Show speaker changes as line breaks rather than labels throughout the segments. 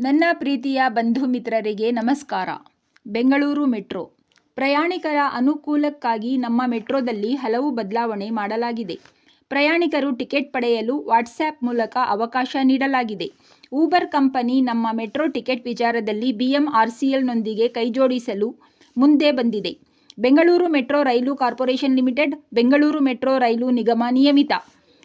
ನನ್ನ ಪ್ರೀತಿಯ ಬಂಧು ಮಿತ್ರರಿಗೆ ನಮಸ್ಕಾರ. ಬೆಂಗಳೂರು ಮೆಟ್ರೋ ಪ್ರಯಾಣಿಕರ ಅನುಕೂಲಕ್ಕಾಗಿ ನಮ್ಮ ಮೆಟ್ರೋದಲ್ಲಿ ಹಲವು ಬದಲಾವಣೆ ಮಾಡಲಾಗಿದೆ. ಪ್ರಯಾಣಿಕರು ಟಿಕೆಟ್ ಪಡೆಯಲು ವಾಟ್ಸ್ಆ್ಯಪ್ ಮೂಲಕ ಅವಕಾಶ ನೀಡಲಾಗಿದೆ. ಊಬರ್ ಕಂಪನಿ ನಮ್ಮ ಮೆಟ್ರೋ ಟಿಕೆಟ್ ವಿಚಾರದಲ್ಲಿ BMRCLನೊಂದಿಗೆ ಕೈಜೋಡಿಸಲು ಮುಂದೆ ಬಂದಿದೆ. ಬೆಂಗಳೂರು ಮೆಟ್ರೋ ರೈಲು ಕಾರ್ಪೊರೇಷನ್ ಲಿಮಿಟೆಡ್, ಬೆಂಗಳೂರು ಮೆಟ್ರೋ ರೈಲು ನಿಗಮ ನಿಯಮಿತ.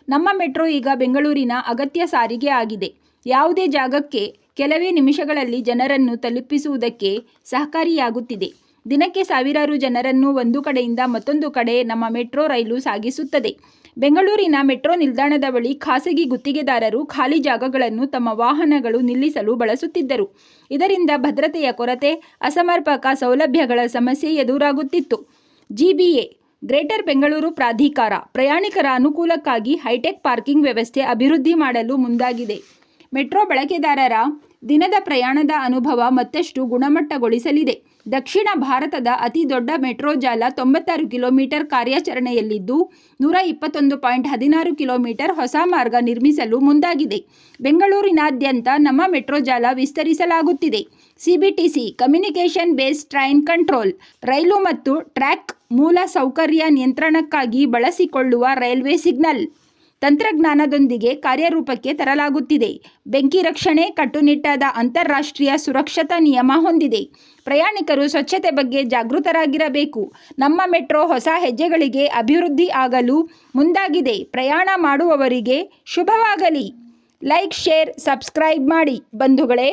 ನಮ್ಮ ಮೆಟ್ರೋ ಈಗ ಬೆಂಗಳೂರಿನ ಅಗತ್ಯ ಸಾರಿಗೆ ಆಗಿದೆ. ಯಾವುದೇ ಜಾಗಕ್ಕೆ ಕೆಲವೇ ನಿಮಿಷಗಳಲ್ಲಿ ಜನರನ್ನು ತಲುಪಿಸುವುದಕ್ಕೆ ಸಹಕಾರಿಯಾಗುತ್ತಿದೆ. ದಿನಕ್ಕೆ ಸಾವಿರಾರು ಜನರನ್ನು ಒಂದು ಕಡೆಯಿಂದ ಮತ್ತೊಂದು ಕಡೆ ನಮ್ಮ ಮೆಟ್ರೋ ರೈಲು ಸಾಗಿಸುತ್ತದೆ. ಬೆಂಗಳೂರಿನ ಮೆಟ್ರೋ ನಿಲ್ದಾಣದ ಬಳಿ ಖಾಸಗಿ ಗುತ್ತಿಗೆದಾರರು ಖಾಲಿ ಜಾಗಗಳನ್ನು ತಮ್ಮ ವಾಹನಗಳು ನಿಲ್ಲಿಸಲು ಬಳಸುತ್ತಿದ್ದರು. ಇದರಿಂದ ಭದ್ರತೆಯ ಕೊರತೆ, ಅಸಮರ್ಪಕ ಸೌಲಭ್ಯಗಳ ಸಮಸ್ಯೆ ಎದುರಾಗುತ್ತಿತ್ತು. GBA ಗ್ರೇಟರ್ ಬೆಂಗಳೂರು ಪ್ರಾಧಿಕಾರ ಪ್ರಯಾಣಿಕರ ಅನುಕೂಲಕ್ಕಾಗಿ ಹೈಟೆಕ್ ಪಾರ್ಕಿಂಗ್ ವ್ಯವಸ್ಥೆ ಅಭಿವೃದ್ಧಿ ಮಾಡಲು ಮುಂದಾಗಿದೆ. ಮೆಟ್ರೋ ಬಳಕೆದಾರರ ದಿನದ ಪ್ರಯಾಣದ ಅನುಭವ ಮತ್ತಷ್ಟು ಗುಣಮಟ್ಟಗೊಳಿಸಲಿದೆ. ದಕ್ಷಿಣ ಭಾರತದ ಅತಿ ದೊಡ್ಡ ಮೆಟ್ರೋ ಜಾಲ 96 ಕಿಲೋಮೀಟರ್ ಕಾರ್ಯಾಚರಣೆಯಲ್ಲಿದ್ದು 121.16 ಕಿಲೋಮೀಟರ್ ಹೊಸ ಮಾರ್ಗ ನಿರ್ಮಿಸಲು ಮುಂದಾಗಿದೆ. ಬೆಂಗಳೂರಿನಾದ್ಯಂತ ನಮ್ಮ ಮೆಟ್ರೋ ಜಾಲ ವಿಸ್ತರಿಸಲಾಗುತ್ತಿದೆ. CBTC communication based train control ರೈಲು ಮತ್ತು ಟ್ರ್ಯಾಕ್ ಮೂಲ ಸೌಕರ್ಯ ನಿಯಂತ್ರಣಕ್ಕಾಗಿ ಬಳಸಿಕೊಳ್ಳುವ ರೈಲ್ವೆ ಸಿಗ್ನಲ್ ತಂತ್ರಜ್ಞಾನದೊಂದಿಗೆ ಕಾರ್ಯರೂಪಕ್ಕೆ ತರಲಾಗುತ್ತಿದೆ. ಬೆಂಕಿ ರಕ್ಷಣೆ ಕಟ್ಟುನಿಟ್ಟಾದ ಅಂತಾರಾಷ್ಟ್ರೀಯ ಸುರಕ್ಷತಾ ನಿಯಮ ಹೊಂದಿದೆ. ಪ್ರಯಾಣಿಕರು ಸ್ವಚ್ಛತೆ ಬಗ್ಗೆ ಜಾಗೃತರಾಗಿರಬೇಕು. ನಮ್ಮ ಮೆಟ್ರೋ ಹೊಸ ಹೆಜ್ಜೆಗಳಿಗೆ ಅಭಿವೃದ್ಧಿ ಆಗಲು ಮುಂದಾಗಿದೆ. ಪ್ರಯಾಣ ಮಾಡುವವರಿಗೆ ಶುಭವಾಗಲಿ. ಲೈಕ್, ಶೇರ್, ಸಬ್ಸ್ಕ್ರೈಬ್ ಮಾಡಿ ಬಂಧುಗಳೇ.